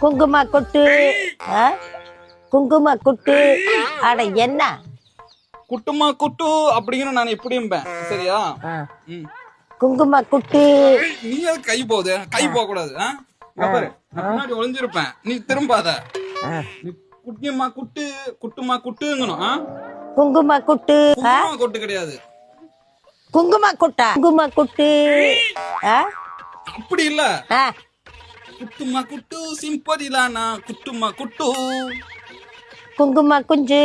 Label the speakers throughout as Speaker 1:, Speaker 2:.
Speaker 1: குங்கும கொட்டு. குங்கும கொட்டு. அட என்ன
Speaker 2: குட்டுமா குட்டு அப்படின்னு நான் எப்படிம்பேன் சரியா?
Speaker 1: குங்கும குட்டு.
Speaker 2: நீ கை போகுது, கை போக கூடாது. பாரு முன்னாடி ஒளிஞ்சிருப்பேன், நீ திரும்பாத. குட்டியம்மா குட்டு, குட்டுமா குட்டுங்கணும்.
Speaker 1: குங்கும குட்டு.
Speaker 2: குங்கும கொட்டு கிடையாது,
Speaker 1: குங்கும குட்டா. குங்கும குட்டு
Speaker 2: அப்படி இல்ல. குட்டுமா குட்டு சிம்பதிலானா குட்டுமா குட்டு.
Speaker 1: குங்கும குஞ்சு.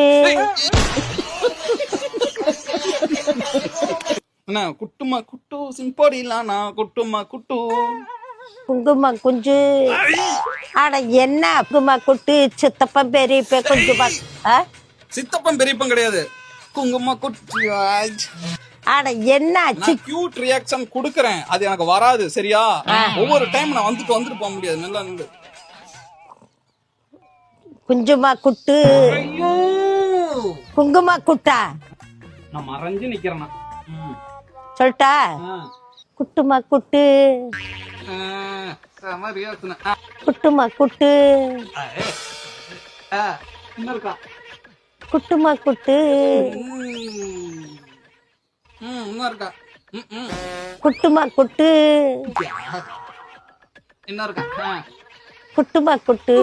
Speaker 2: என்ன குட்டுமா குட்டு சிம்பதிலானா குட்டுமா குட்டு.
Speaker 1: குங்கும குஞ்சு. அட என்ன குங்கும குட்டு. சித்தப்பன் பெரியப்ப குங்கும.
Speaker 2: சித்தப்பன் பெரியப்பன் கிடையாது, குங்கும குட்டு.
Speaker 1: அட என்ன
Speaker 2: கியூட் ரியாக்ஷன் குடுக்கறேன், அது எனக்கு வராது சரியா? ஒவ்வொரு டைம் நான் வந்துட்டு போக முடியாது. நல்லா நின்று
Speaker 1: குங்கும குட்டு. குங்கும குட்டா.
Speaker 2: நான் மறைஞ்சு நிக்கிறேன்
Speaker 1: சொல்லிட்டா. குட்டுமா குட்டு. குட்டுமா குட்டு. குட்டுமா குட்டு. குட்டுமா குட்டு. குட்டுமா குட்டு.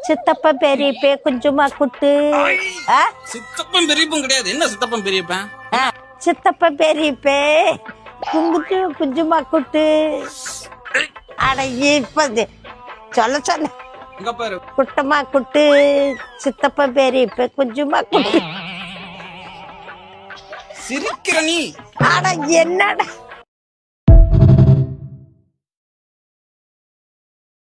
Speaker 1: சித்தப்ப பெரியப்ப குஞ்சுமா குட்டு.
Speaker 2: சித்தப்பன் பெரியப்பன் கிடையாது. என்ன சித்தப்பன் பெரியப்பன்?
Speaker 1: சித்தப்ப பெரியப்ப குங்குட்டு குஞ்சுமா குட்டு. அட இப்ப சொல்ல சொன்ன. குட்டமா குட்டு. சித்தப்ப பெரியப்ப குஞ்சுமா குட்டு.
Speaker 2: சிரிக்கிற நீ.
Speaker 1: அட என்னடா